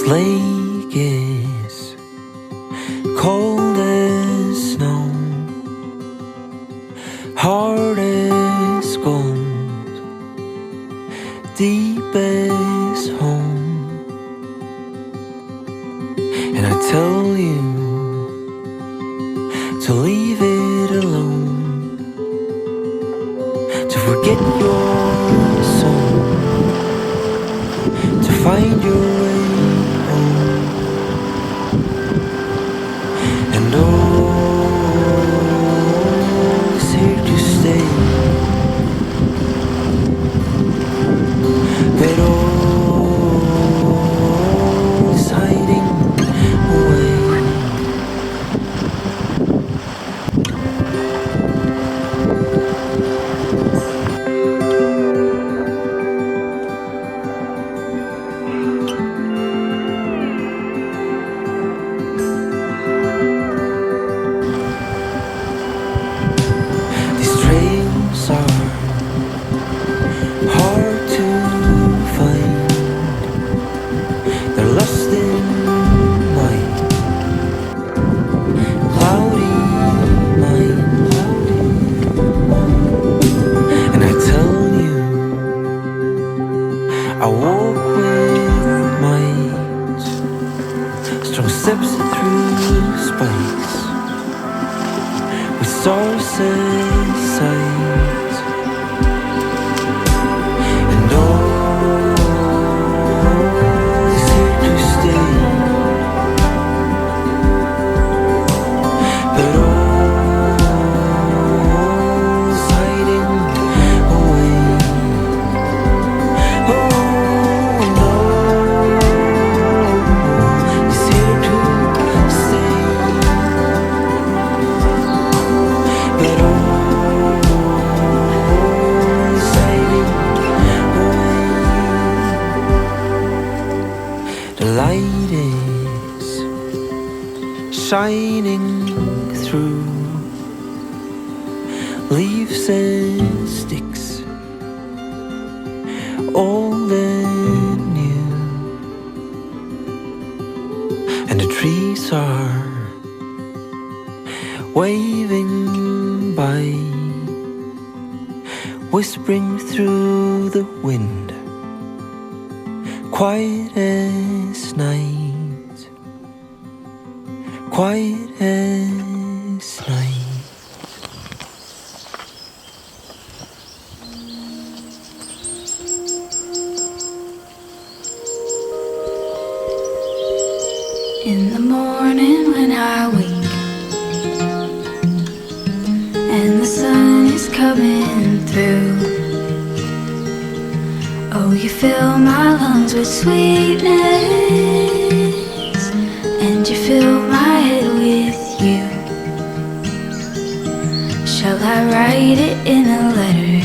lake is cold as snow, hard as gold, deep as home. And I tell you to leave it alone, to forget your soul, to find your way home. And all is here to stay, but all is hiding away. These trails are hard to find. They're lost in my cloudy mind. And I tell you, I walk with might, strong steps through spikes, with stars as sight. And all is here to stay, but all is hiding away. Oh, and all is here to stay, but all is hiding away. The light is shining through leaves and sticks, old and new, and the trees are waving by, whispering through the wind, quiet as night, quiet as night. In the morning when I wake and the sun is coming through, oh, you fill my lungs with sweetness, and you fill my head with you. Shall I write it in a letter?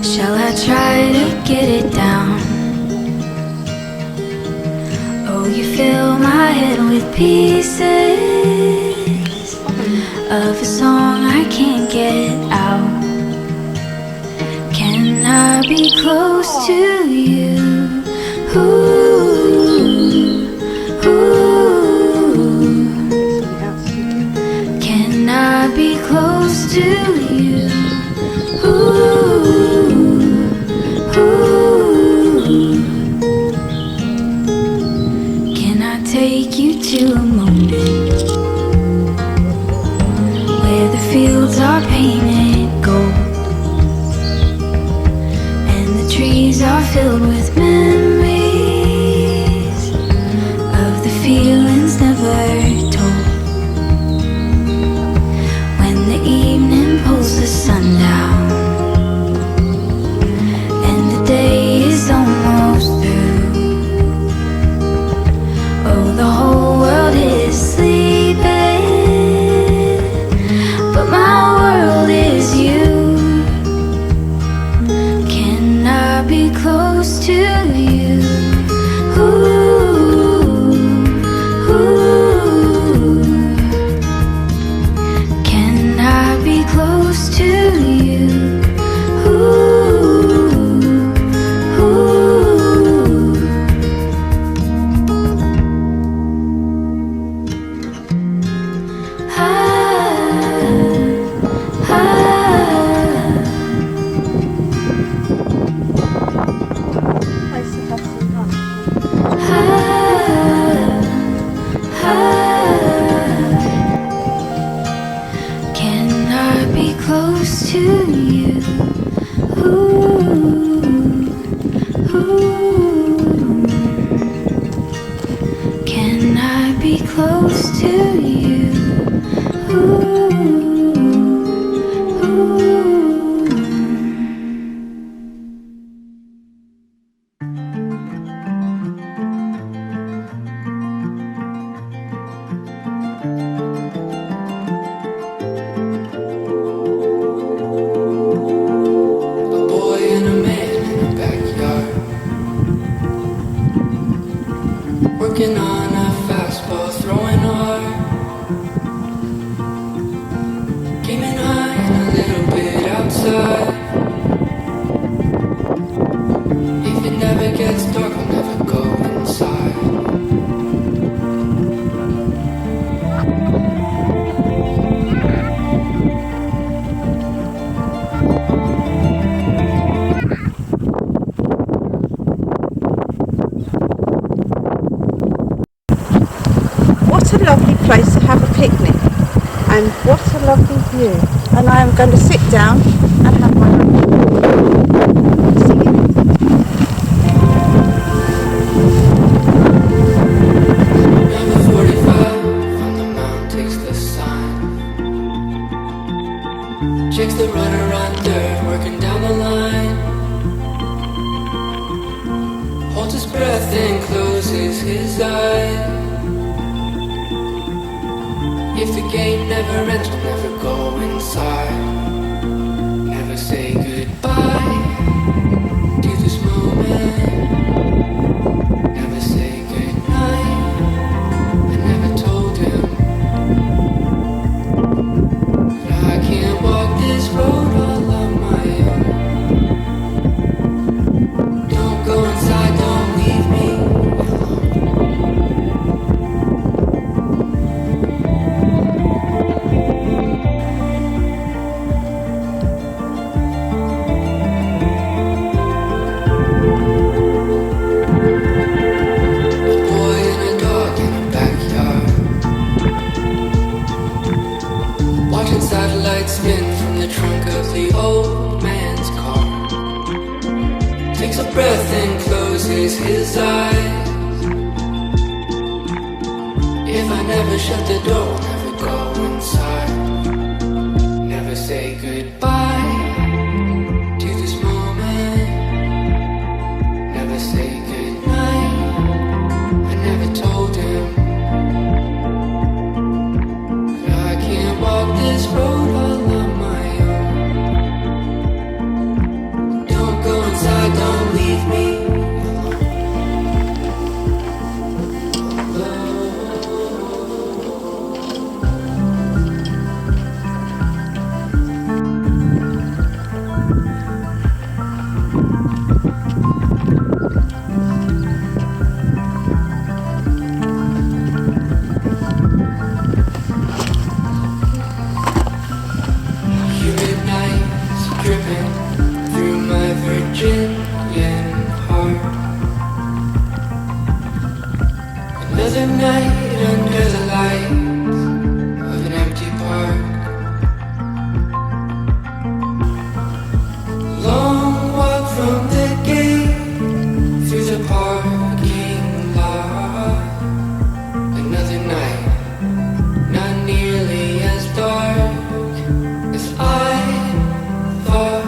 Shall I try to get it down? Oh, you fill my head with pieces of a song I can't get out. Can I be close to you? Ooh, ooh. Can I be close to you? Ooh, ooh. Can I take you to a moment where the fields are painted gold and the trees are filled with memories of the feelings never told? When the evening pulls the sun down and the day is almost through, oh, the whole world is sleeping, but my world is you. Can I be close to you? Ooh, ooh. Can I be close to you? Ooh, ooh. picnic, and what a lovely view. And I am going to sit down and have my Number 45 on the mount takes the sign. Checks the runner on third, working down the line. Holds his breath and closes his eyes. If the game never ends, we'll never go inside. Never say goodbye to this moment. Never say goodnight. I never told him that I can't walk this road all on my own. Don't go inside, don't leave me alone. A boy and a dog in a backyard, watching satellites spin from the trunk of the old man's car. Takes a breath and closes his eyes. If I never shut the door, I'll never go inside. Never say goodbye to this moment. Never say goodnight. I never told him that I can't walk this road all on my own. Don't go inside, don't leave me humid nights dripping through my Virginian heart. Another night under the lights of an empty park. Long walk from the gate through the parking lot. Another night, not nearly as dark as I thought.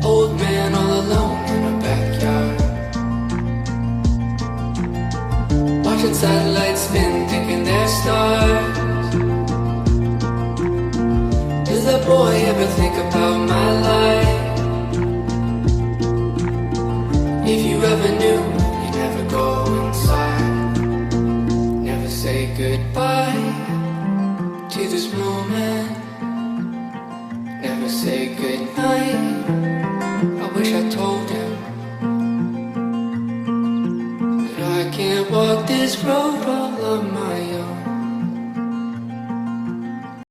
Old man all alone in a backyard, watching satellites spin, thinking they're stars. Does that boy ever think about my life? If you ever knew, you'd never go inside. Never say goodbye to this moment. Never say goodnight. I wish I told him that I can't walk this road